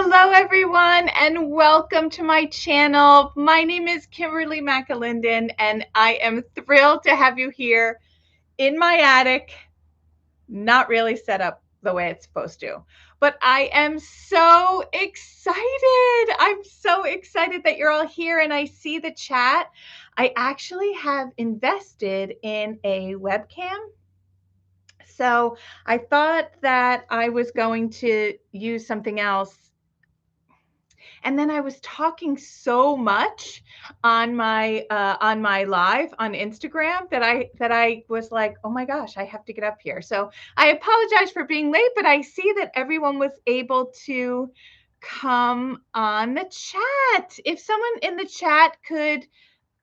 Hello, everyone, and welcome to my channel. My name is Kimberly McAlinden, and I am thrilled to have you here in my attic. Not really set up the way it's supposed to, but I am so excited. I'm so excited that you're all here, and I see the chat. I actually have invested in a webcam. So I thought that I was going to use something else. And then I was talking so much on my live on Instagram that I was like, oh my gosh, I have to get up here. So I apologize for being late, but I see that everyone was able to come on the chat. If someone in the chat could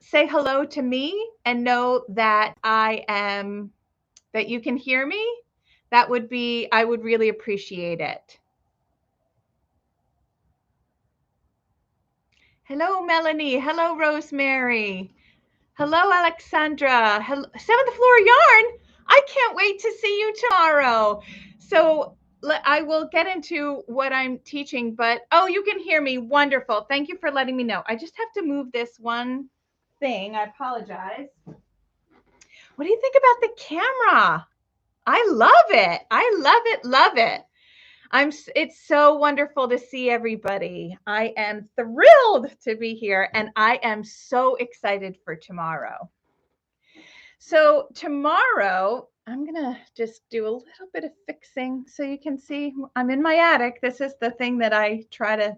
say hello to me and know that that you can hear me, I would really appreciate it. Hello, Melanie. Hello, Rosemary. Hello, Alexandra. Hello, Seventh Floor Yarn. I can't wait to see you tomorrow. So I will get into what I'm teaching, but oh, you can hear me. Wonderful. Thank you for letting me know. I just have to move this one thing. I apologize. What do you think about the camera? I love it. I love it. Love it. It's so wonderful to see everybody. I am thrilled to be here, and I am so excited for tomorrow. So tomorrow, I'm going to just do a little bit of fixing so you can see I'm in my attic. This is the thing that I try to,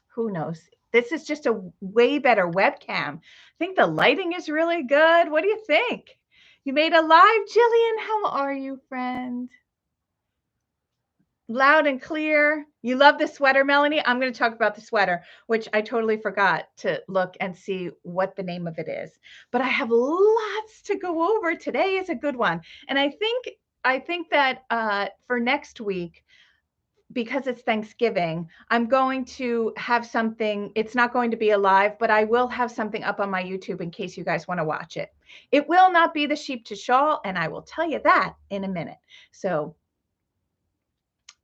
who knows? This is just a way better webcam. I think the lighting is really good. What do you think? You made a live, Jillian. How are you, friend? Loud and clear. You love the sweater, Melanie? I'm going to talk about the sweater, which I totally forgot to look and see what the name of it is. But I have lots to go over. Today is a good one. And I think that for next week, because it's Thanksgiving, I'm going to have something. It's not going to be a live, but I will have something up on my YouTube in case you guys want to watch it. It will not be the sheep-to-shawl, and I will tell you that in a minute. So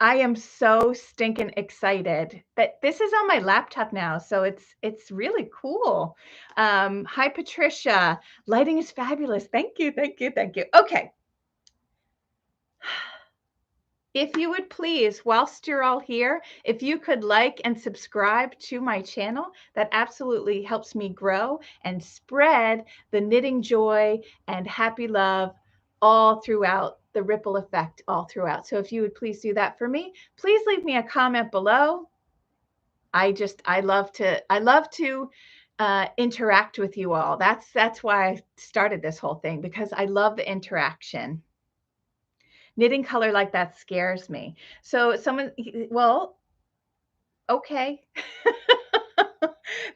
I am so stinking excited that this is on my laptop now. So it's really cool. Hi, Patricia. Lighting is fabulous. Thank you, thank you, thank you. Okay. If you would please, whilst you're all here, if you could like and subscribe to my channel, that absolutely helps me grow and spread the knitting joy and happy love all throughout, the ripple effect all throughout. So if you would please do that for me, please leave me a comment below. I love to interact with you all. That's why I started this whole thing, because I love the interaction. Knitting color like that scares me. So well, okay.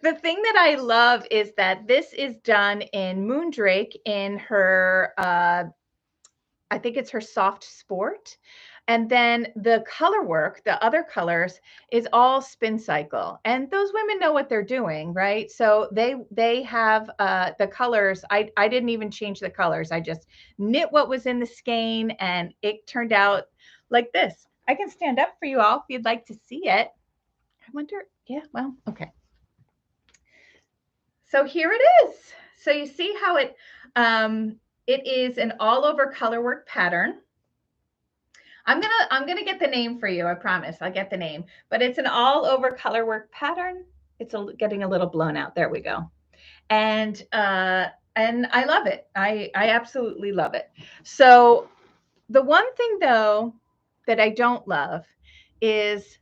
The thing that I love is that this is done in Moondrake in her, I think it's her soft sport. And then the color work, the other colors, is all spin cycle. And those women know what they're doing, right? So they have the colors. I didn't even change the colors. I just knit what was in the skein, and it turned out like this. I can stand up for you all if you'd like to see it. I wonder, yeah, well, okay. So here it is. So you see how it is an all over colorwork pattern. I'm gonna get the name for you. I promise. I'll get the name. But it's an all over colorwork pattern. It's getting a little blown out. There we go. And I love it. I absolutely love it. So the one thing though that I don't love is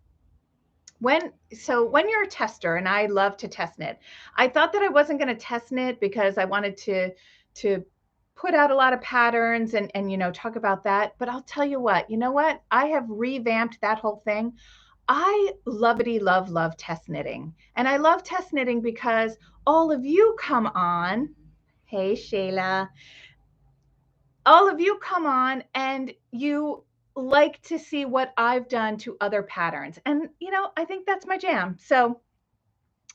when you're a tester, and I love to test knit. I thought that I wasn't going to test knit because I wanted to put out a lot of patterns and talk about that. But I'll tell you what, I have revamped that whole thing. I love test knitting. And I love test knitting because all of you come on. Hey, Shayla. All of you come on and you like to see what I've done to other patterns. And, I think that's my jam. So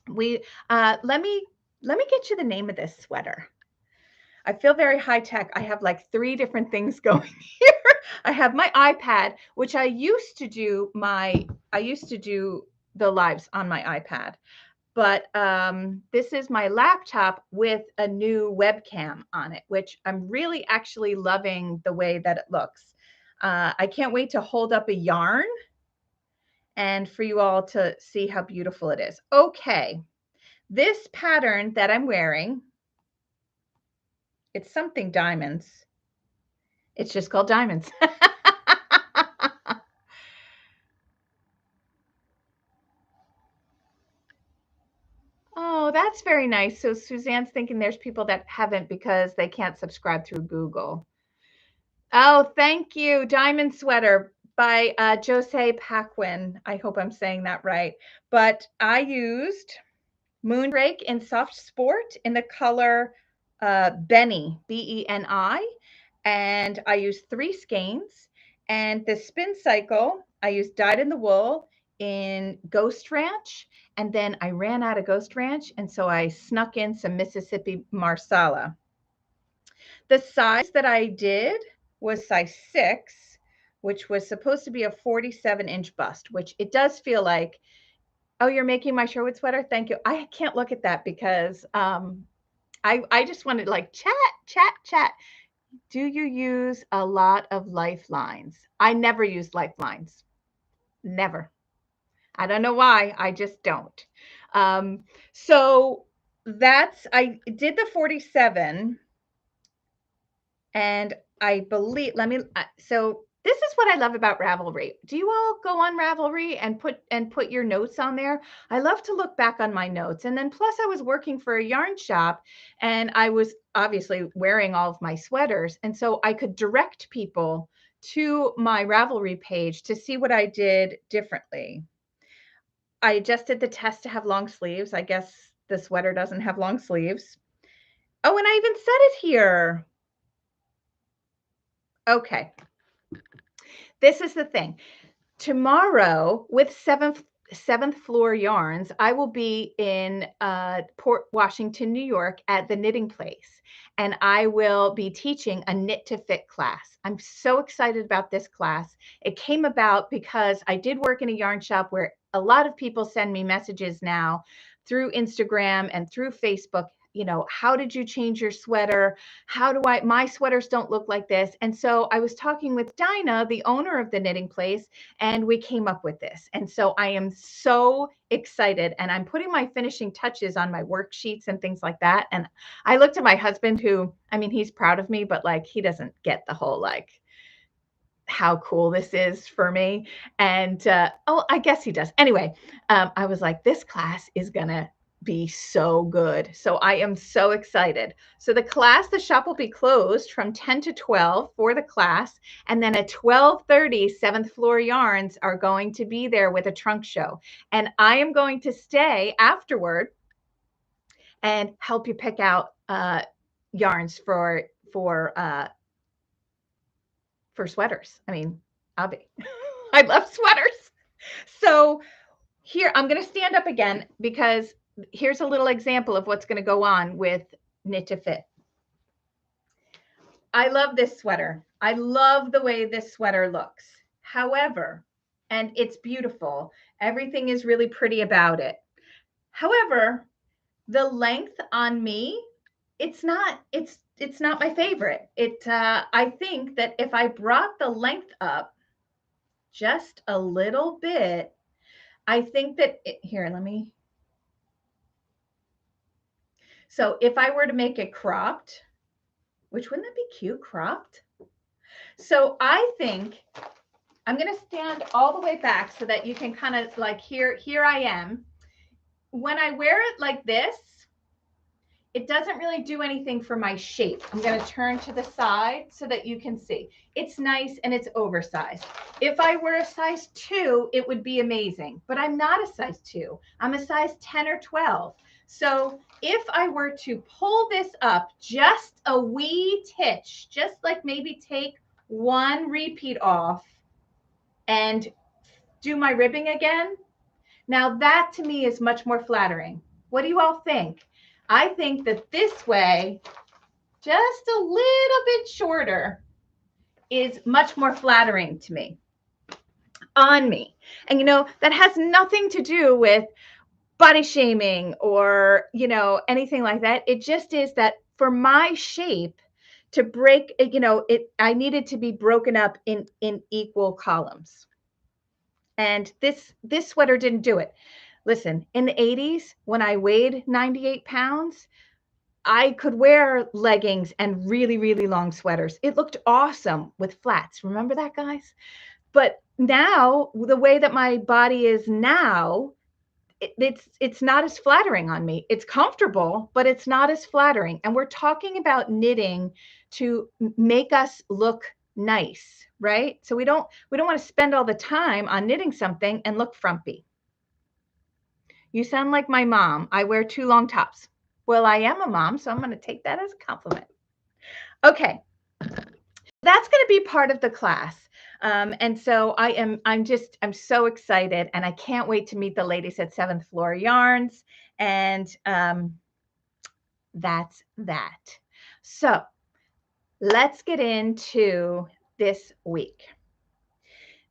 let me get you the name of this sweater. I feel very high tech. I have like 3 different things going here. I have my iPad, which I used to do the lives on my iPad. But this is my laptop with a new webcam on it, which I'm really actually loving the way that it looks. I can't wait to hold up a yarn and for you all to see how beautiful it is. Okay, this pattern that I'm wearing, it's something diamonds. It's just called diamonds. Oh, that's very nice. So Suzanne's thinking there's people that haven't because they can't subscribe through Google. Oh, thank you. Diamond Sweater by Jose Paquin. I hope I'm saying that right. But I used Moondrake in Soft Sport in the color Benny, B-E-N-I. And I used 3 skeins. And the spin cycle, I used Dyed in the Wool in Ghost Ranch. And then I ran out of Ghost Ranch. And so I snuck in some Mississippi Marsala. The size that I did was size 6, which was supposed to be a 47-inch bust, which it does feel like. Oh, you're making my Sherwood sweater? Thank you. I can't look at that because I just wanted to like chat. Do you use a lot of lifelines? I never use lifelines. Never. I don't know why. I just don't. So I did the 47. And I believe, so this is what I love about Ravelry. Do you all go on Ravelry and put your notes on there? I love to look back on my notes. And then plus I was working for a yarn shop and I was obviously wearing all of my sweaters. And so I could direct people to my Ravelry page to see what I did differently. I adjusted the test to have long sleeves. I guess the sweater doesn't have long sleeves. Oh, and I even said it here. Okay. This is the thing. Tomorrow with seventh floor yarns, I will be in Port Washington, New York at the Knitting Place. And I will be teaching a knit to fit class. I'm so excited about this class. It came about because I did work in a yarn shop where a lot of people send me messages now through Instagram and through Facebook. You know, how did you change your sweater? My sweaters don't look like this. And so I was talking with Dinah, the owner of the Knitting Place, and we came up with this. And so I am so excited and I'm putting my finishing touches on my worksheets and things like that. And I looked at my husband who, I mean, he's proud of me, but like, he doesn't get the whole, like, how cool this is for me. And, oh, I guess he does. Anyway, I was like, this class is going to be so good. So I am so excited. So the shop will be closed from 10 to 12 for the class. And then at 12:30, 7th Floor Yarns are going to be there with a trunk show. And I am going to stay afterward and help you pick out yarns for sweaters. I mean, I'll be, I love sweaters. So here, I'm going to stand up again because here's a little example of what's going to go on with Knit to Fit. I love this sweater. I love the way this sweater looks. However, and it's beautiful. Everything is really pretty about it. However, the length on me, it's not my favorite. I think that if I brought the length up just a little bit, I think that so if I were to make it cropped, which wouldn't that be cute, cropped? So I think I'm going to stand all the way back so that you can kind of like, here I am. When I wear it like this, it doesn't really do anything for my shape. I'm going to turn to the side so that you can see. It's nice and it's oversized. If I were a size 2, it would be amazing, but I'm not a size 2. I'm a size 10 or 12. So if I were to pull this up just a wee titch, just like maybe take one repeat off and do my ribbing again, now that to me is much more flattering. What do you all think? I think that this way, just a little bit shorter, is much more flattering to me. on me. And, that has nothing to do with body shaming or, anything like that. It just is that for my shape to break, I needed to be broken up in equal columns. And this sweater didn't do it. Listen, in the 80s, when I weighed 98 pounds, I could wear leggings and really, really long sweaters. It looked awesome with flats. Remember that, guys? But now, the way that my body is now, it's not as flattering on me. It's comfortable, but it's not as flattering. And we're talking about knitting to make us look nice, right? So we don't want to spend all the time on knitting something and look frumpy. You sound like my mom. I wear too long tops. Well, I am a mom, so I'm going to take that as a compliment. Okay. That's going to be part of the class. And so I'm so excited, and I can't wait to meet the ladies at 7th Floor Yarns. And that's that. So let's get into this week.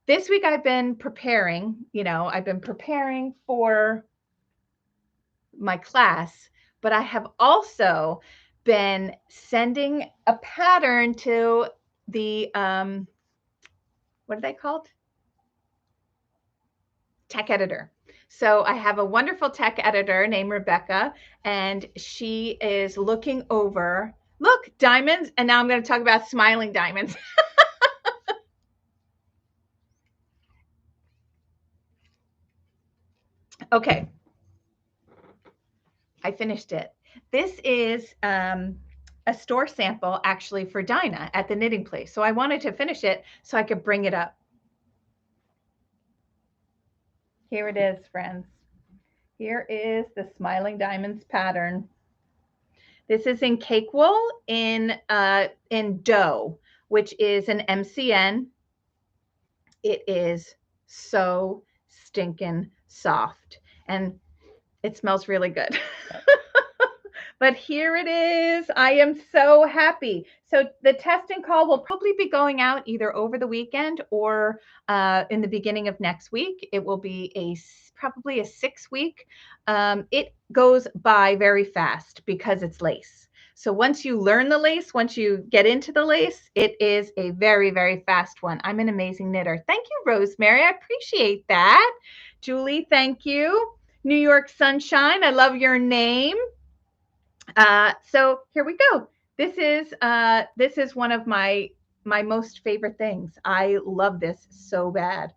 This week I've been preparing, for my class, but I have also been sending a pattern to the, what are they called? Tech editor. So I have a wonderful tech editor named Rebecca, and she is looking over, look, diamonds. And now I'm going to talk about smiling diamonds. Okay. I finished it. This is a store sample actually for Dinah at the knitting place. So I wanted to finish it so I could bring it up. Here it is, friends. Here is the Smiling Diamonds pattern. This is in cake wool in dough, which is an MCN. It is so stinking soft, and it smells really good. But here it is. I am so happy. So the test and call will probably be going out either over the weekend or in the beginning of next week. It will be probably a 6-week. It goes by very fast because it's lace. So once you learn the lace, once you get into the lace, it is a very, very fast one. I'm an amazing knitter. Thank you, Rosemary. I appreciate that. Julie, thank you. New York Sunshine, I love your name. So here we go. This is one of my most favorite things. I love this so bad.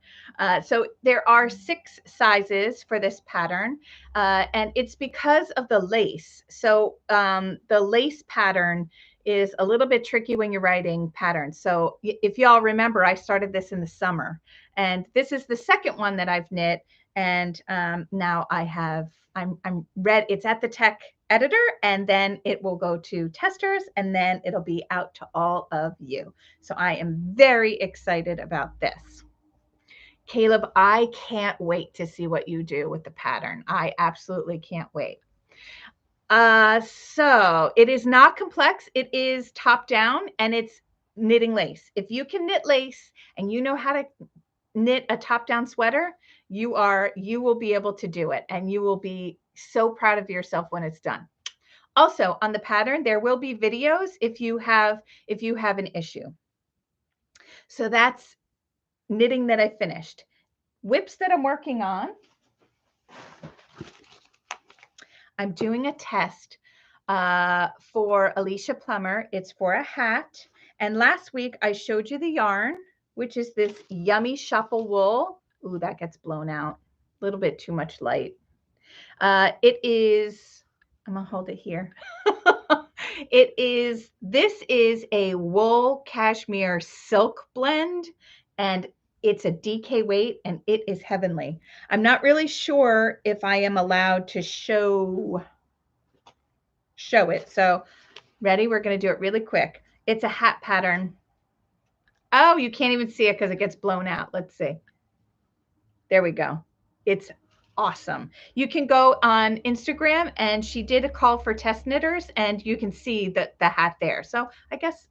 So there are 6 sizes for this pattern, and it's because of the lace. So the lace pattern is a little bit tricky when you're writing patterns. So if y'all remember, I started this in the summer, and this is the second one that I've knit. And now I'm read. It's at the tech editor, and then it will go to testers, and then it'll be out to all of you. So I am very excited about this. Caleb, I can't wait to see what you do with the pattern. I absolutely can't wait. So it is not complex. It is top down, and it's knitting lace. If you can knit lace and you know how to knit a top down sweater, you will be able to do it, and you will be so proud of yourself when it's done. Also, on the pattern, there will be videos if you have an issue. So that's knitting that I finished. WIPS that I'm working on. I'm doing a test for Alicia Plummer. It's for a hat. And last week I showed you the yarn, which is this yummy shuffle wool. Ooh, that gets blown out. A little bit too much light. It is, I'm gonna hold it here. This is a wool cashmere silk blend, and it's a DK weight, and it is heavenly. I'm not really sure if I am allowed to show it. So ready? We're going to do it really quick. It's a hat pattern. Oh, you can't even see it because it gets blown out. Let's see. There we go. It's awesome. You can go on Instagram, and she did a call for test knitters, and you can see the hat there. So I guess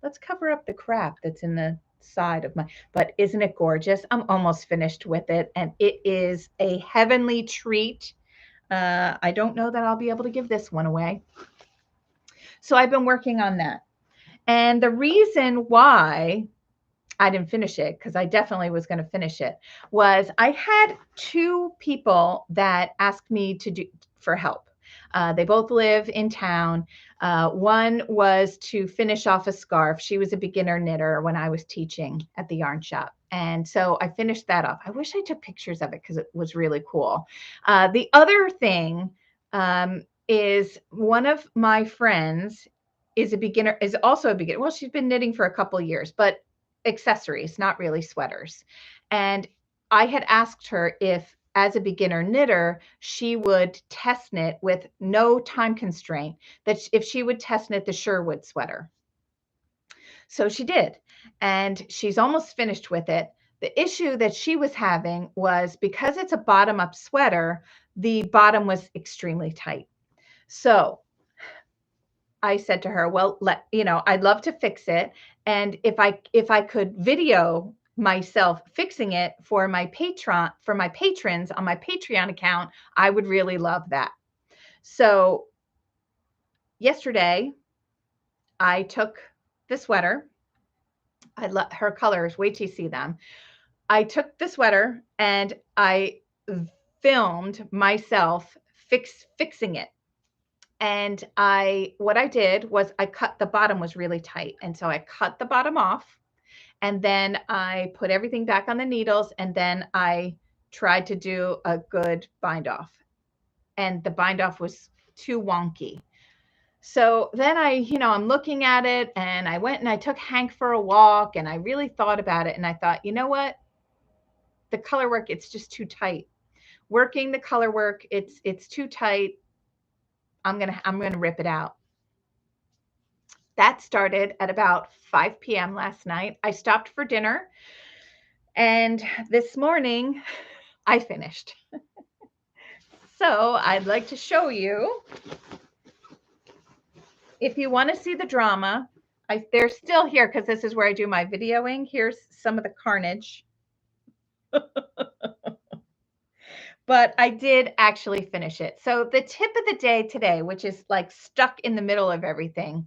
let's cover up the crap that's in the side of my, but isn't it gorgeous? I'm almost finished with it, and it is a heavenly treat. I don't know that I'll be able to give this one away. So I've been working on that. And the reason why I didn't finish it, because I definitely was going to finish it, was I had two people that asked me to do for help. They both live in town. One was to finish off a scarf. She was a beginner knitter when I was teaching at the yarn shop. And so I finished that off. I wish I took pictures of it because it was really cool. The other thing is one of my friends is a beginner, is also a beginner. Well, she's been knitting for a couple of years, but accessories, not really sweaters. And I had asked her if, as a beginner knitter, she would test knit with no time constraint, that if she would test knit the Sherwood sweater. So she did, and she's almost finished with it. The issue that she was having was because it's a bottom-up sweater, the bottom was extremely tight. So I said to her, well, I'd love to fix it. And if I could video myself fixing it for my patrons on my Patreon account, I would really love that. So yesterday I took the sweater. I love her colors. Wait till you see them. I took the sweater and I filmed myself fixing it. And what I did was the bottom was really tight. And so I cut the bottom off, and then I put everything back on the needles, and then I tried to do a good bind off, and the bind off was too wonky. So then I'm looking at it, and I went and I took Hank for a walk, and I really thought about it. And I thought, you know what? The color work, it's just too tight. Working the color work, it's too tight. I'm gonna rip it out. That started at about 5 p.m. last night. I stopped for dinner, and this morning I finished. So I'd like to show you, if you want to see the drama. They're still here because this is where I do my videoing. Here's some of the carnage. But I did actually finish it. So the tip of the day today, which is like stuck in the middle of everything,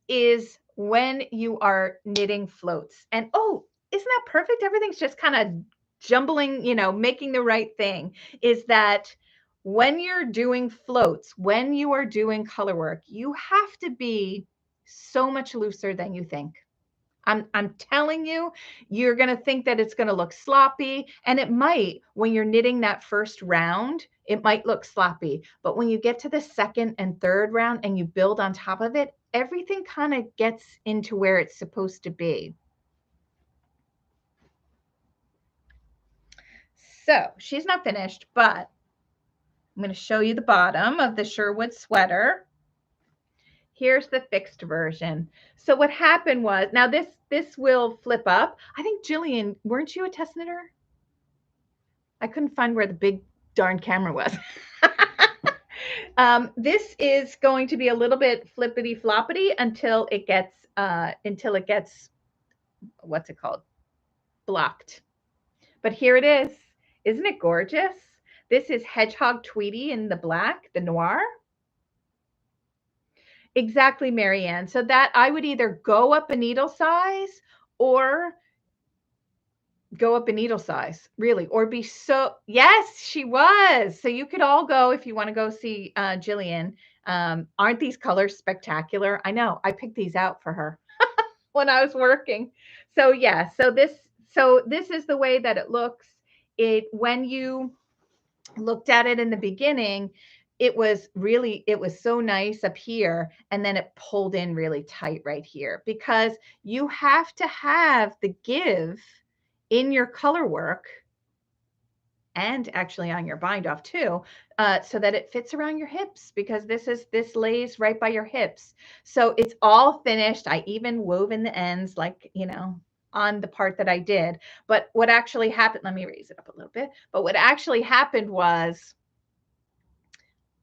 is when you are knitting floats. And oh, isn't that perfect? Everything's just kind of jumbling, making the right thing. Is that when you're doing floats, when you are doing color work, you have to be so much looser than you think. I'm telling you, you're going to think that it's going to look sloppy, and it might. When you're knitting that first round, it might look sloppy, but when you get to the second and third round and you build on top of it, everything kind of gets into where it's supposed to be. So she's not finished, but I'm going to show you the bottom of the Sherwood sweater. Here's the fixed version. So what happened was, now this will flip up. I think, Jillian, weren't you a test knitter? I couldn't find where the big darn camera was. This is going to be a little bit flippity floppity until it gets what's it called? Blocked. But here it is. Isn't it gorgeous? This is Hedgehog Tweety in the black, the noir. Exactly, Marianne. So that I would either go up a needle size or go up a needle size, really, or be so. Yes, she was. So you could all go if you want to go see Jillian. Aren't these colors spectacular? I know. I picked these out for her when I was working. So yeah, so this is the way that it looks. When you looked at it in the beginning, it was so nice up here, and then it pulled in really tight right here, because you have to have the give in your color work and actually on your bind off too, so that it fits around your hips, because this lays right by your hips. So it's all finished. I even wove in the ends, like, on the part that I did. But what actually happened, let me raise it up a little bit. But what actually happened was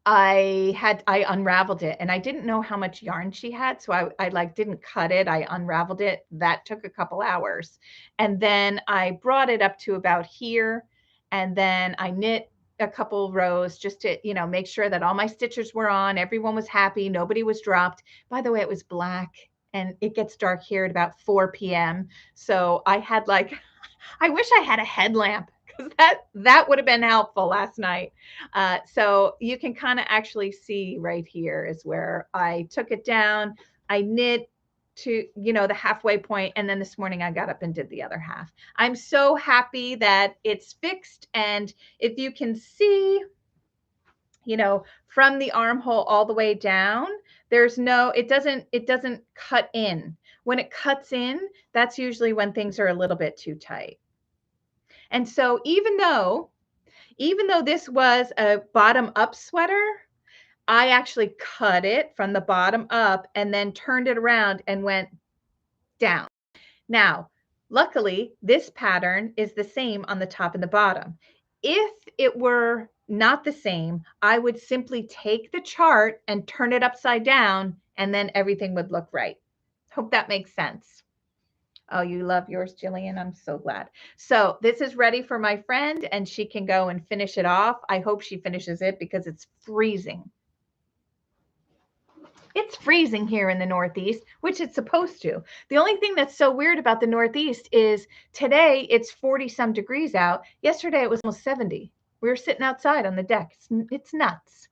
I unraveled it, and I didn't know how much yarn she had, so I like didn't cut it. I unraveled it. That took a couple hours. And then I brought it up to about here, and then I knit a couple rows just to, make sure that all my stitches were on, everyone was happy, nobody was dropped. By the way, it was black, and it gets dark here at about 4 p.m. So I had like I wish I had a headlamp, because that would have been helpful last night. So you can kind of actually see right here is where I took it down. I knit to, the halfway point, and then this morning I got up and did the other half. I'm so happy that it's fixed. And if you can see, from the armhole all the way down, it doesn't cut in. When it cuts in, that's usually when things are a little bit too tight. And so even though this was a bottom up sweater, I actually cut it from the bottom up and then turned it around and went down. Now, luckily, this pattern is the same on the top and the bottom. If it were not the same, I would simply take the chart and turn it upside down, and then everything would look right. Hope that makes sense. Oh, you love yours, Jillian. I'm so glad. So this is ready for my friend, and she can go and finish it off. I hope she finishes it because it's freezing. It's freezing here in the Northeast, which it's supposed to. The only thing that's so weird about the Northeast is today it's 40 some degrees out. Yesterday it was almost 70. We were sitting outside on the deck. It's nuts.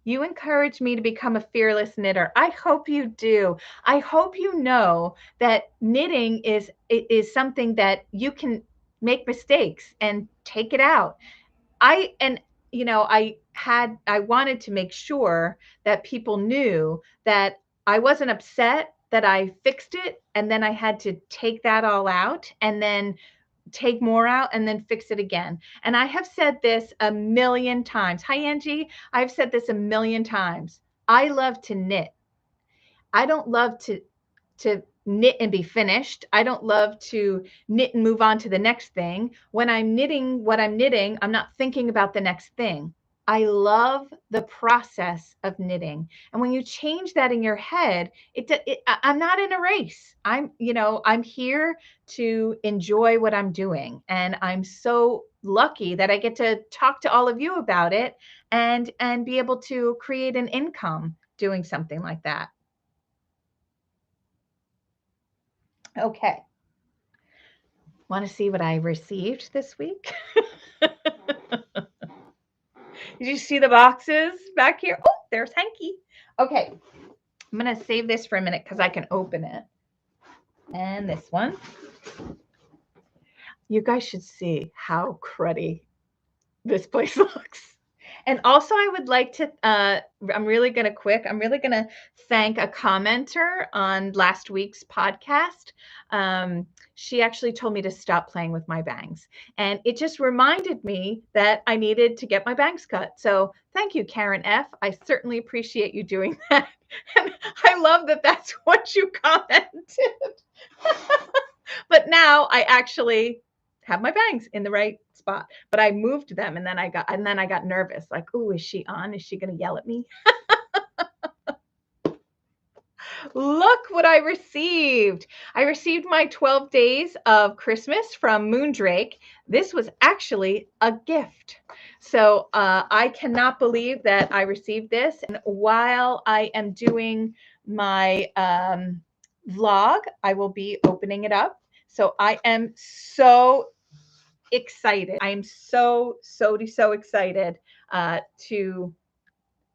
You encourage me to become a fearless knitter. I hope you do. I hope you know that knitting is something that you can make mistakes and take it out. I wanted to make sure that people knew that I wasn't upset that I fixed it, and then I had to take that all out and then take more out and then fix it again. And I have said this a million times. Hi, Angie. I've said this a million times. I love to knit. I don't love to knit and be finished. I don't love to knit and move on to the next thing. When I'm knitting what I'm knitting, I'm not thinking about the next thing. I love the process of knitting. And when you change that in your head, I'm not in a race. I'm here to enjoy what I'm doing. And I'm so lucky that I get to talk to all of you about it and be able to create an income doing something like that. Okay. Want to see what I received this week? Did you see the boxes back here? Oh, there's Hanky. Okay. I'm going to save this for a minute because I can open it. And this one. You guys should see how cruddy this place looks. And also I would like to, I'm really going to thank a commenter on last week's podcast. She actually told me to stop playing with my bangs. And it just reminded me that I needed to get my bangs cut. So thank you, Karen F. I certainly appreciate you doing that. And I love that that's what you commented. But now I actually have my bangs in the right spot, but I moved them, and then I got nervous, like, oh, is she on? Is she going to yell at me? Look what I received. I received my 12 days of Christmas from Moondrake. This was actually a gift. So I cannot believe that I received this. And while I am doing my vlog, I will be opening it up. So I am so excited. I am so excited to,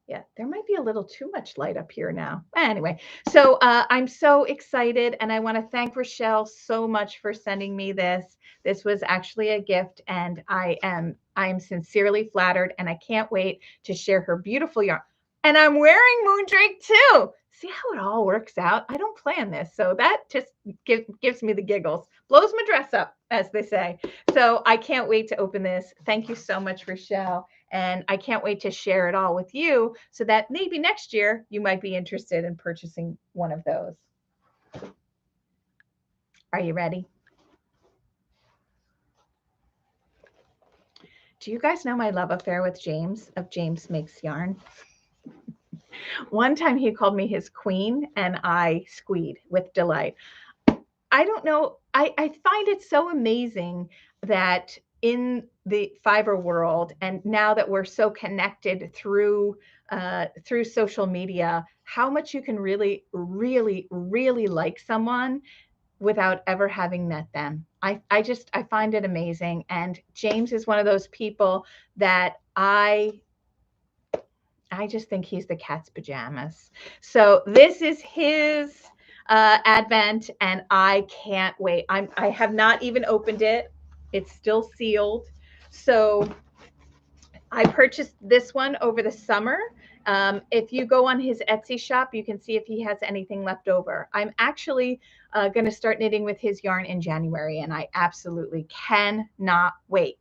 yeah, there might be a little too much light up here now. Anyway, so I'm so excited, and I want to thank Rochelle so much for sending me this. This was actually a gift, and I am sincerely flattered, and I can't wait to share her beautiful yarn. And I'm wearing Moondrake too. See how it all works out? I don't plan this, so that just gives me the giggles. Blows my dress up, as they say. So I can't wait to open this. Thank you so much, Rochelle. And I can't wait to share it all with you so that maybe next year you might be interested in purchasing one of those. Are you ready? Do you guys know my love affair with James of James Makes Yarn? One time he called me his queen and I squeed with delight. I don't know. I find it so amazing that in the fiber world, and now that we're so connected through social media, how much you can really, really, really like someone without ever having met them. I find it amazing. And James is one of those people that I just think he's the cat's pajamas. So this is his advent, and I can't wait. I have not even opened it. It's still sealed. So I purchased this one over the summer. If you go on his Etsy shop, you can see if he has anything left over. I'm actually going to start knitting with his yarn in January, and I absolutely cannot wait.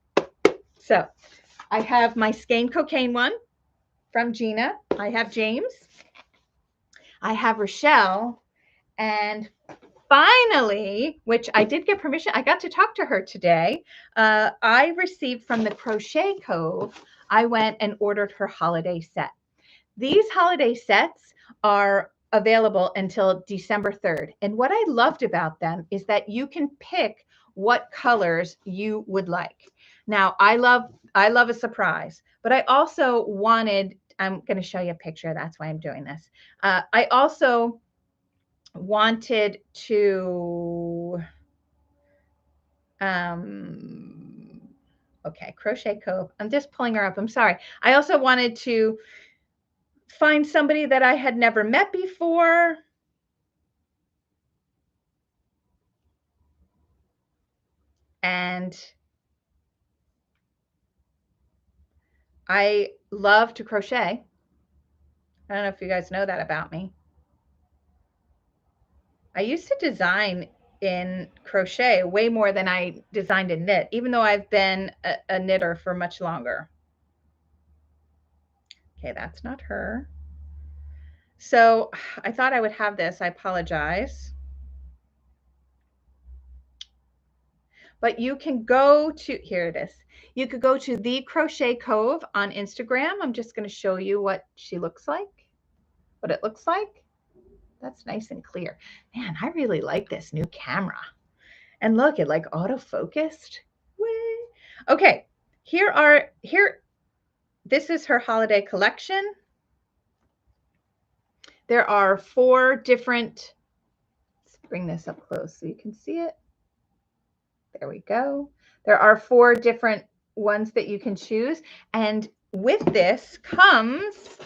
So I have my Skein Cocaine one from Gina. I have James. I have Rochelle. And finally, which I did get permission, I got to talk to her today. I received from the Crochet Cove, I went and ordered her holiday set. These holiday sets are available until December 3rd. And what I loved about them is that you can pick what colors you would like. Now, I love a surprise, but I also wanted, I'm going to show you a picture. That's why I'm doing this. I also wanted to, okay, Crochet Cove. I'm just pulling her up. I'm sorry. I also wanted to find somebody that I had never met before. And I love to crochet. I don't know if you guys know that about me. I used to design in crochet way more than I designed in knit, even though I've been a knitter for much longer. Okay, that's not her. So I thought I would have this. I apologize. But you can go to, here it is. You could go to the Crochet Cove on Instagram. I'm just going to show you what she looks like, what it looks like. That's nice and clear. Man, I really like this new camera. And look, it like auto-focused. Okay, this is her holiday collection. There are 4 different, let's bring this up close so you can see it. There we go. There are 4 different ones that you can choose. And with this comes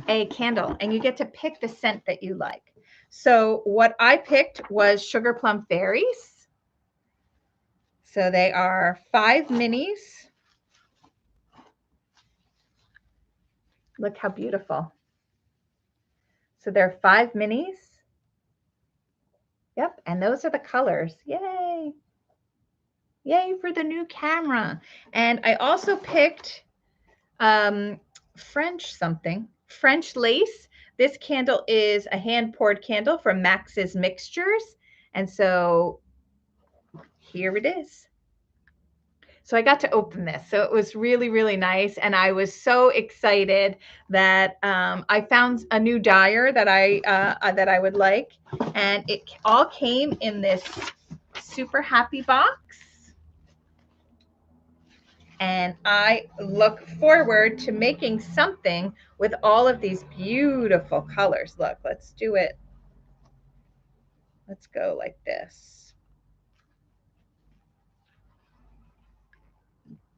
a candle, and you get to pick the scent that you like. So what I picked was Sugar Plum Fairies. So they are 5 minis. Look how beautiful. So they're 5 minis. Yep, and those are the colors. Yay. Yay for the new camera. And I also picked French lace. This candle is a hand-poured candle from Max's Mixtures. And so here it is. So I got to open this. So it was really, really nice. And I was so excited that I found a new dyer that I would like. And it all came in this super happy box. And I look forward to making something with all of these beautiful colors. Look, let's do it. Let's go like this.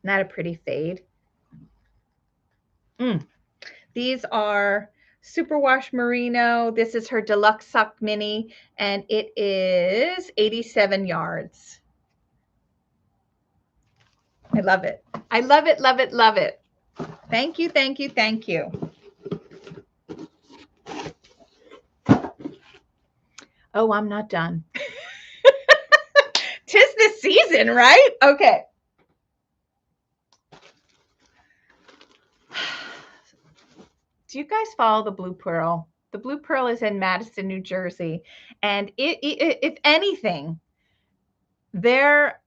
Not a pretty fade. These are Superwash Merino. This is her Deluxe Sock Mini, and it is 87 yards. I love it. I love it, love it, love it. Thank you, thank you, thank you. Oh, I'm not done. 'Tis the season, right? Okay. Do you guys follow the Blue Pearl? The Blue Pearl is in Madison, New Jersey. And if anything, their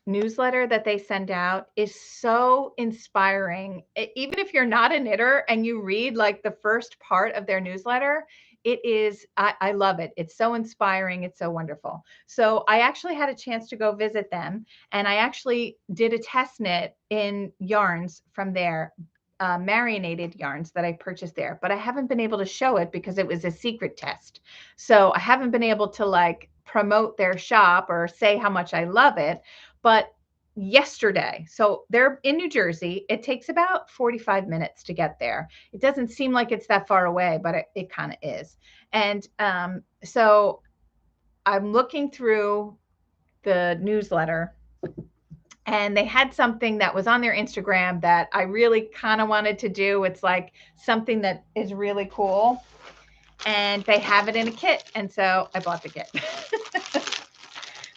newsletter that they send out is so inspiring. Even if you're not a knitter and you read like the first part of their newsletter, it is, I love it. It's so inspiring. It's so wonderful. So I actually had a chance to go visit them, and I actually did a test knit in yarns from there, marinated yarns that I purchased there, but I haven't been able to show it because it was a secret test. So I haven't been able to like promote their shop or say how much I love it. But yesterday, so they're in New Jersey. It takes about 45 minutes to get there. It doesn't seem like it's that far away, but it kind of is. And so I'm looking through the newsletter, and they had something that was on their Instagram that I really kind of wanted to do. It's like something that is really cool, and they have it in a kit. And so I bought the kit.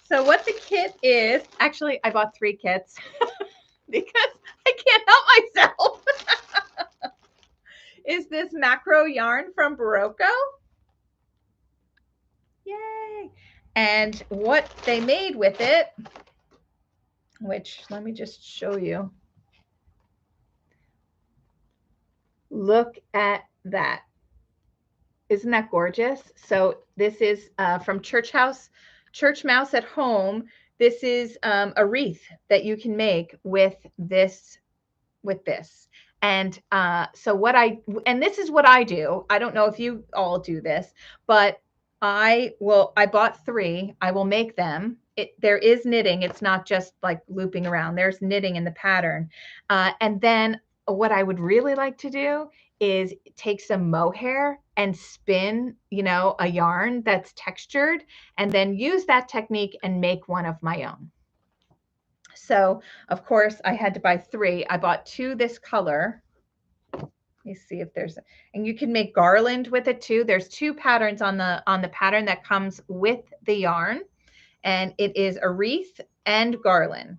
So what the kit is, actually, I bought 3 kits because I can't help myself, is this macro yarn from Barocco. Yay. And what they made with it, which let me just show you. Look at that. Isn't that gorgeous? So this is from Church Mouse at Home. This is a wreath that you can make with this. And and this is what I do. I don't know if you all do this, but I bought 3. I will make them. There is knitting. It's not just like looping around. There's knitting in the pattern. And then what I would really like to do is take some mohair and spin, a yarn that's textured, and then use that technique and make one of my own. So of course I had to buy 3. I bought 2 this color. Let me see if there's, and you can make garland with it too. There's 2 patterns on the pattern that comes with the yarn, and it is a wreath and garland.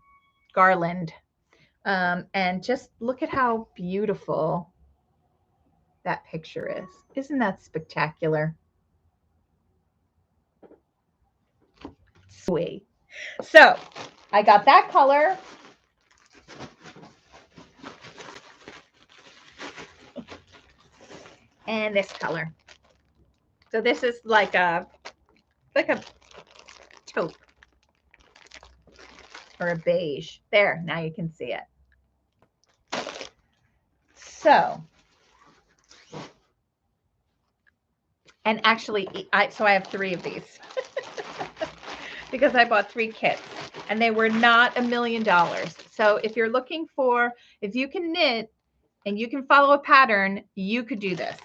And just look at how beautiful that picture is. Isn't that spectacular? Sweet. So I got that color. And this color. So this is like a taupe or a beige. There, now you can see it. So, and actually, I have 3 of these because I bought 3 kits, and they were not $1 million. So if you're looking for, if you can knit and you can follow a pattern, you could do this.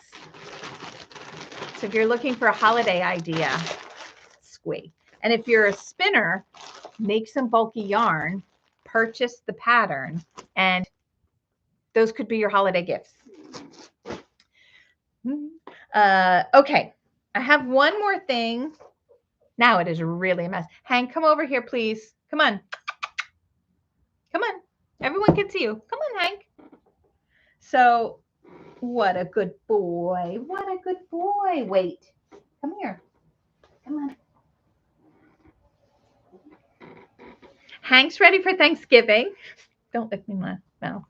So if you're looking for a holiday idea, squee. And if you're a spinner, make some bulky yarn, purchase the pattern, and those could be your holiday gifts. Okay, I have one more thing. Now it is really a mess. Hank, come over here, please. Come on. Come on. Everyone can see you. Come on, Hank. So, what a good boy. What a good boy. Wait. Come here. Come on. Hank's ready for Thanksgiving. Don't lick me my mouth.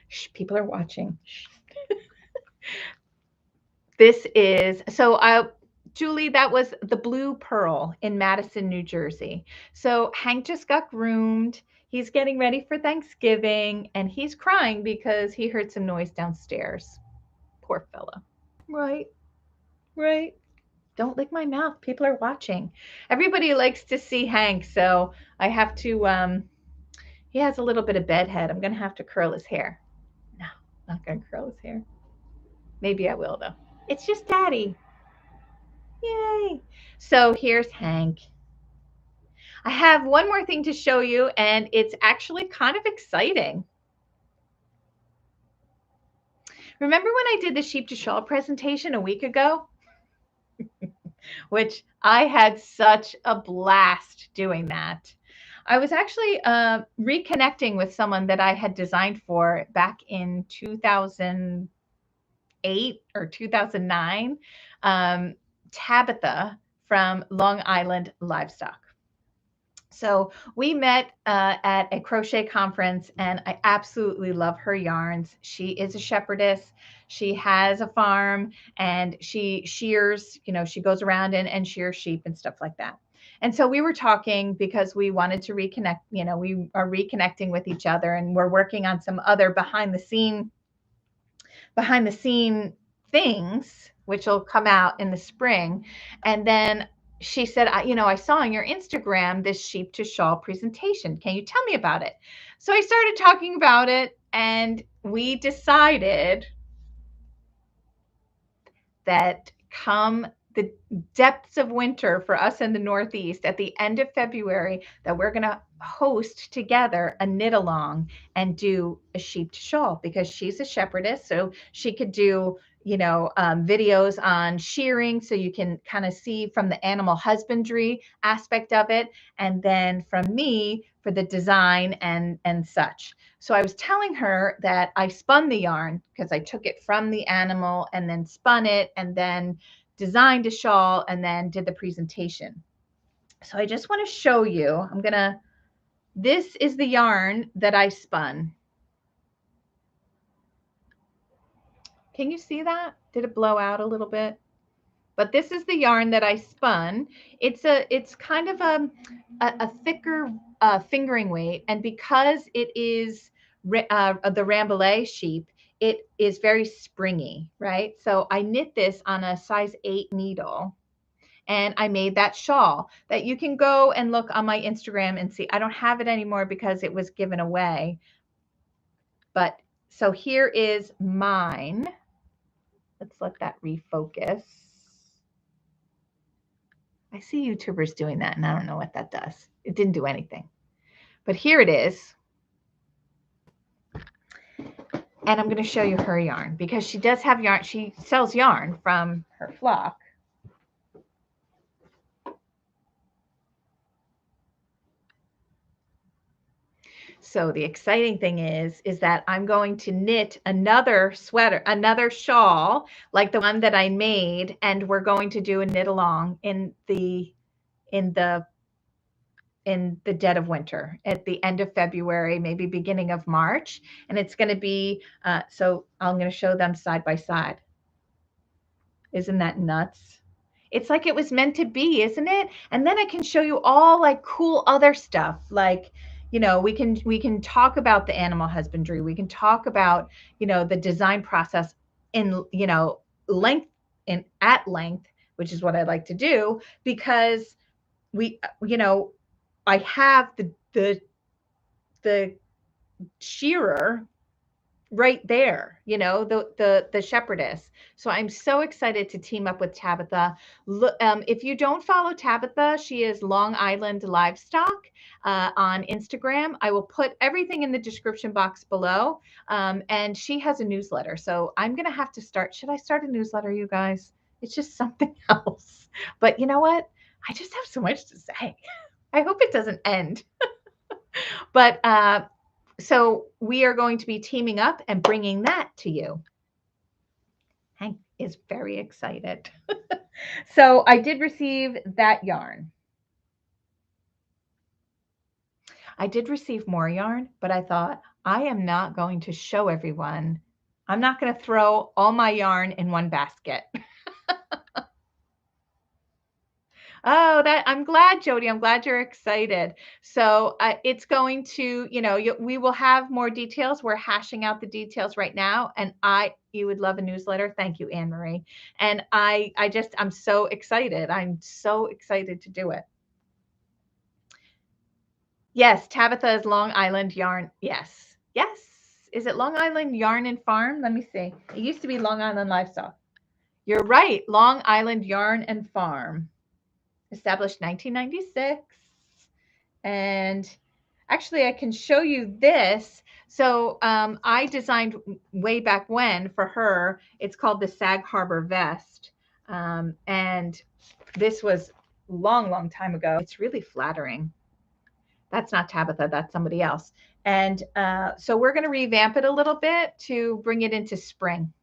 Shh, people are watching. This is, so Julie, that was the Blue Pearl in Madison, New Jersey. So Hank just got groomed. He's getting ready for Thanksgiving, and he's crying because he heard some noise downstairs. Poor fella. Right. Don't lick my mouth. People are watching. Everybody likes to see Hank, so I have to, he has a little bit of bedhead. I'm going to have to curl his hair. No, not going to curl his hair. Maybe I will, though. It's just Daddy. Yay. So here's Hank. I have one more thing to show you, and it's actually kind of exciting. Remember when I did the sheep-to-shawl presentation a week ago? Which I had such a blast doing that. I was actually reconnecting with someone that I had designed for back in 2008 or 2009, Tabitha from Long Island Livestock. So we met at a crochet conference, and I absolutely love her yarns. She is a shepherdess. She has a farm, and she shears, she goes around and shears sheep and stuff like that. And so we were talking because we wanted to reconnect. We are reconnecting with each other, and we're working on some other behind the scene things, which will come out in the spring. And then she said, I saw on your Instagram this sheep to shawl presentation. Can you tell me about it? So I started talking about it, and we decided that come the depths of winter for us in the Northeast at the end of February, that we're going to host together a knit along and do a sheep to shawl, because she's a shepherdess. So she could do, videos on shearing, so you can kind of see from the animal husbandry aspect of it. And then from me for the design and such. So I was telling her that I spun the yarn, because I took it from the animal and then spun it and then designed a shawl and then did the presentation. So I just want to show you, this is the yarn that I spun. Can you see that? Did it blow out a little bit? But this is the yarn that I spun. It's kind of a thicker fingering weight, and because it is the Rambouillet sheep, it is very springy, right? So I knit this on a size 8 needle, and I made that shawl that you can go and look on my Instagram and see. I don't have it anymore because it was given away. But so here is mine. Let's let that refocus. I see YouTubers doing that, and I don't know what that does. It didn't do anything. But here it is. And I'm going to show you her yarn, because she does have yarn. She sells yarn from her flock. So the exciting thing is that I'm going to knit another sweater, another shawl like the one that I made, and we're going to do a knit along in the dead of winter, at the end of February, maybe beginning of March. And it's going to be, so I'm going to show them side by side. Isn't that nuts? It's like it was meant to be, isn't it? And then I can show you all like cool other stuff. Like, we can talk about the animal husbandry. We can talk about, the design process in, length and at length, which is what I like to do, because I have the shearer right there, the shepherdess. So I'm so excited to team up with Tabitha. If you don't follow Tabitha, she is Long Island Livestock on Instagram. I will put everything in the description box below. And she has a newsletter. So I'm going to have to start. Should I start a newsletter, you guys? It's just something else. But you know what? I just have so much to say. I hope it doesn't end. But so we are going to be teaming up and bringing that to you. Hank is very excited. So I did receive that yarn. I did receive more yarn, but I thought, I am not going to show everyone. I'm not going to throw all my yarn in one basket. Oh, I'm glad, Jody. I'm glad you're excited. So it's going to, we will have more details. We're hashing out the details right now, and you would love a newsletter. Thank you, Anne Marie. And I'm so excited. I'm so excited to do it. Yes, Tabitha is Long Island Yarn. Yes, yes. Is it Long Island Yarn and Farm? Let me see. It used to be Long Island Livestock. You're right. Long Island Yarn and Farm. Established 1996. And actually, I can show you this. So I designed way back when for her. It's called the Sag Harbor Vest. And this was long, long time ago. It's really flattering. That's not Tabitha. That's somebody else. And so we're going to revamp it a little bit to bring it into spring.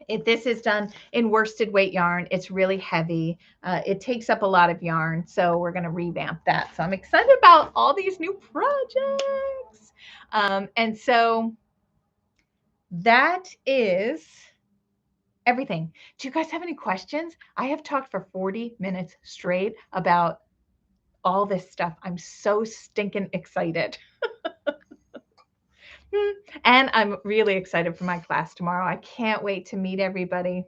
If this is done in worsted weight yarn, it's really heavy. It takes up a lot of yarn, so we're going to revamp that. So I'm excited about all these new projects. And so that is everything. Do you guys have any questions? I have talked for 40 minutes straight about all this stuff. I'm so stinking excited. And I'm really excited for my class tomorrow. I can't wait to meet everybody.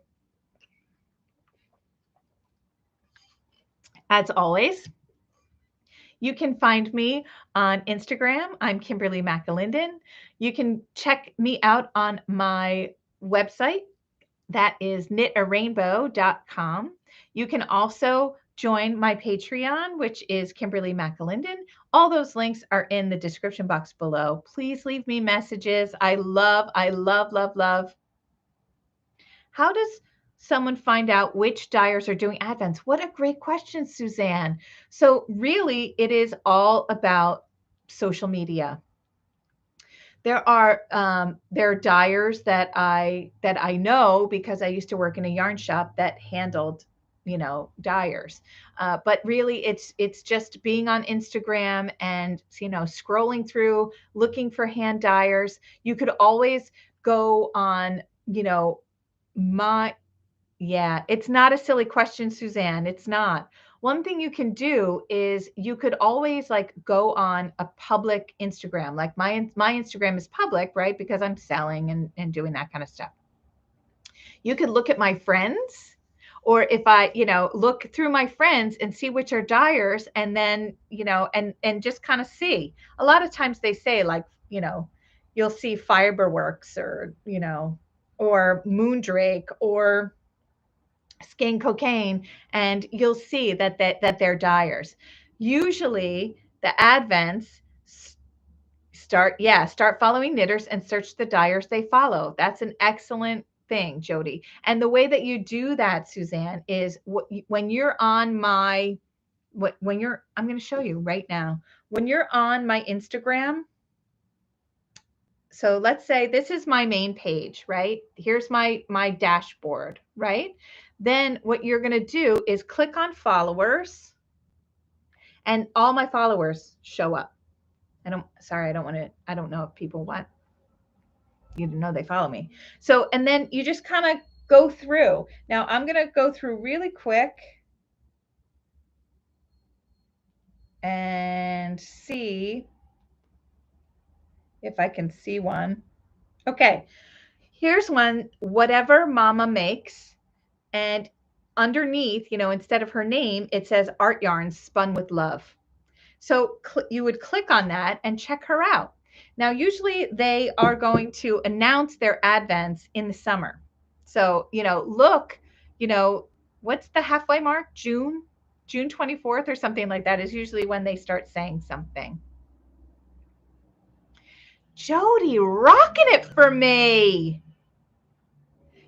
As always, you can find me on Instagram. I'm Kimberly McAlinden. You can check me out on my website. That is knitarainbow.com. You can also join my Patreon, which is Kimberly McAlinden. All those links are in the description box below. Please leave me messages. I love, love, love. How does someone find out which dyers are doing advents? What a great question, Suzanne. So really, it is all about social media. There are dyers that I know because I used to work in a yarn shop that handled, dyers. But really, it's just being on Instagram and scrolling through, looking for hand dyers. You could always go on, my yeah, it's not a silly question, Suzanne. It's not. One thing you can do is you could always like go on a public Instagram. Like my Instagram is public, right? Because I'm selling and doing that kind of stuff. You could look at my friends, or if I, look through my friends and see which are dyers, and then, and just kind of see. A lot of times they say like, you'll see Fiberworks or, or Moondrake or Skin Cocaine, and you'll see that they're dyers. Usually the advents start following knitters and search the dyers they follow. That's an excellent thing, Jody. And the way that you do that, Suzanne, is when you're on my I'm going to show you right now. When you're on my Instagram, so let's say this is my main page, right? Here's my dashboard, right? Then what you're going to do is click on followers, and all my followers show up. I don't know if people want you to know they follow me. So, and then you just kind of go through. Now I'm going to go through really quick and see if I can see one. Okay. Here's one, Whatever Mama Makes. And underneath, instead of her name, it says Art Yarns Spun with Love. So you would click on that and check her out. Now, usually they are going to announce their advents in the summer. So, look, what's the halfway mark? June 24th or something like that is usually when they start saying something. Jody, rocking it for me.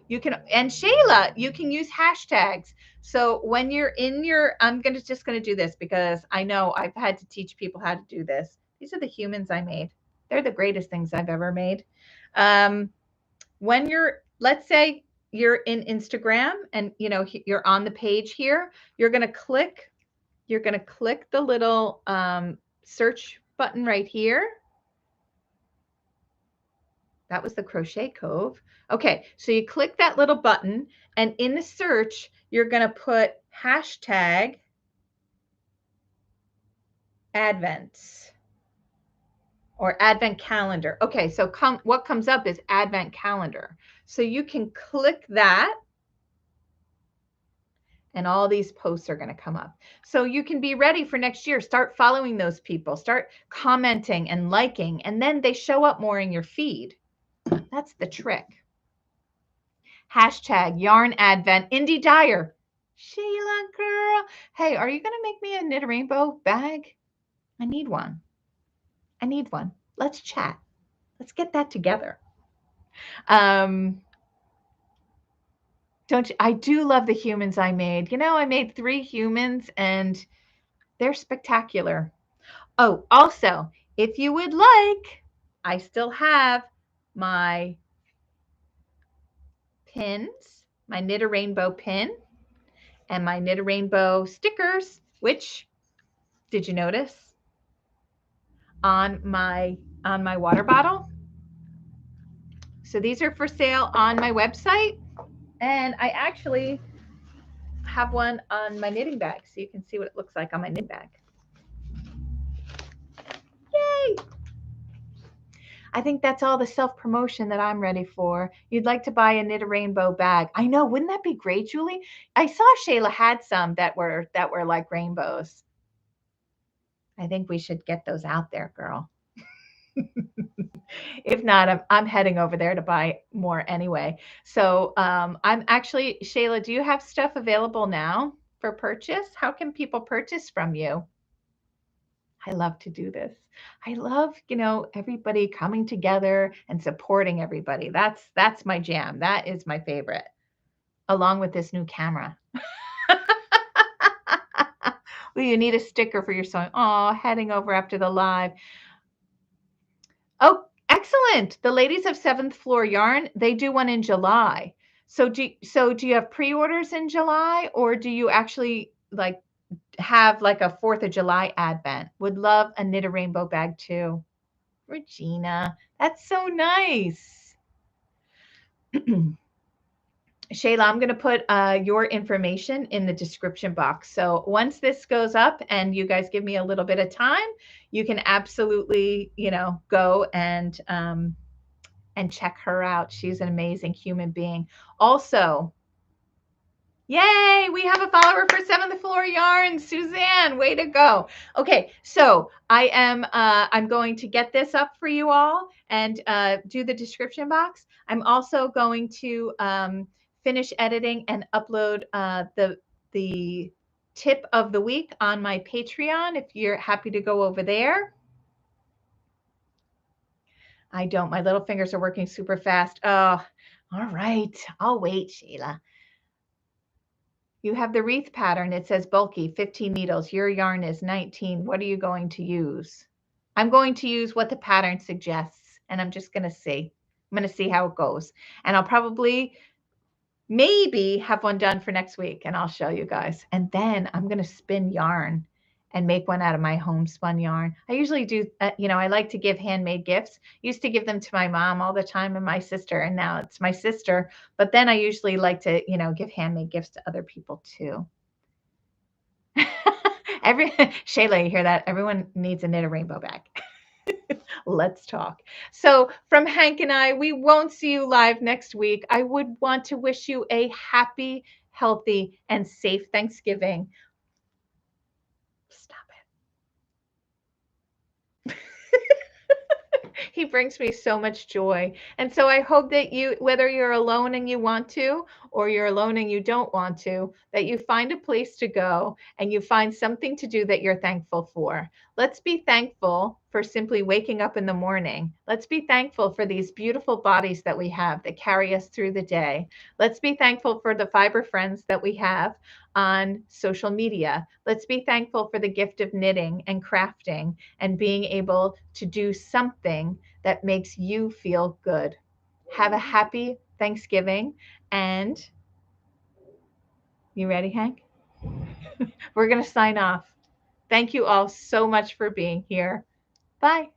You can, and Shayla, you can use hashtags. So when you're in your, just going to do this because I know I've had to teach people how to do this. These are the humans I made. They're the greatest things I've ever made. When let's say you're in Instagram and you're on the page here, you're going to click the little search button right here. That was the Crochet Cove. Okay, so you click that little button, and in the search, you're going to put hashtag advents or advent calendar. Okay, so what comes up is advent calendar. So you can click that, and all these posts are going to come up. So you can be ready for next year. Start following those people. Start commenting and liking, and then they show up more in your feed. That's the trick. Hashtag yarn advent indie dyer. Sheila girl. Hey, are you going to make me a Knit a Rainbow bag? I need one. Let's chat. Let's get that together. Don't you? I do love the humans I made. I made 3 humans and they're spectacular. Oh, also, if you would like, I still have my pins, my Knit a Rainbow pin, and my Knit a Rainbow stickers, which, did you notice, on my water bottle? So these are for sale on my website, and I actually have one on my knitting bag, so you can see what it looks like on my knitting bag. Yay! I think that's all the self-promotion that I'm ready for. You'd like to buy a Knit a Rainbow bag. I know, wouldn't that be great, Julie? I saw Shayla had some that were like rainbows. I think we should get those out there, girl. If not, I'm heading over there to buy more anyway. So I'm actually, Shayla, do you have stuff available now for purchase? How can people purchase from you? I love to do this. I love, everybody coming together and supporting everybody. That's my jam. That is my favorite, along with this new camera. Well, you need a sticker for your sewing. Oh, heading over after the live. Oh, excellent. The ladies of 7th Floor Yarn, they do one in July. So do you have pre-orders in July, or do you actually have like a 4th of July advent? Would love a Knit a Rainbow bag too. Regina, that's so nice. Shayla, I'm going to put your information in the description box. So once this goes up and you guys give me a little bit of time, you can absolutely, go and check her out. She's an amazing human being. Also, yay, we have a follower for 7th Floor Yarn. Suzanne, way to go. Okay, so I'm going to get this up for you all and do the description box. I'm also going to finish editing and upload the tip of the week on my Patreon if you're happy to go over there. I don't. My little fingers are working super fast. Oh, all right. I'll wait, Sheila. You have the wreath pattern. It says bulky, 15 needles. Your yarn is 19. What are you going to use? I'm going to use what the pattern suggests, and I'm just going to see. I'm going to see how it goes. And I'll probably maybe have one done for next week, and I'll show you guys. And then I'm going to spin yarn and make one out of my homespun yarn. I usually do, I like to give handmade gifts. Used to give them to my mom all the time and my sister, and now it's my sister. But then I usually like to, give handmade gifts to other people too. Shayla, you hear that? Everyone needs a Knit a Rainbow bag. Let's talk. So from Hank and I, we won't see you live next week. I would want to wish you a happy, healthy, and safe Thanksgiving. Stop it. He brings me so much joy. And so I hope that you, whether you're alone and you want to, or you're alone and you don't want to, that you find a place to go and you find something to do that you're thankful for. Let's be thankful for simply waking up in the morning. Let's be thankful for these beautiful bodies that we have that carry us through the day. Let's be thankful for the fiber friends that we have on social media. Let's be thankful for the gift of knitting and crafting and being able to do something that makes you feel good. Have a happy Thanksgiving. And you ready, Hank? We're going to sign off. Thank you all so much for being here. Bye.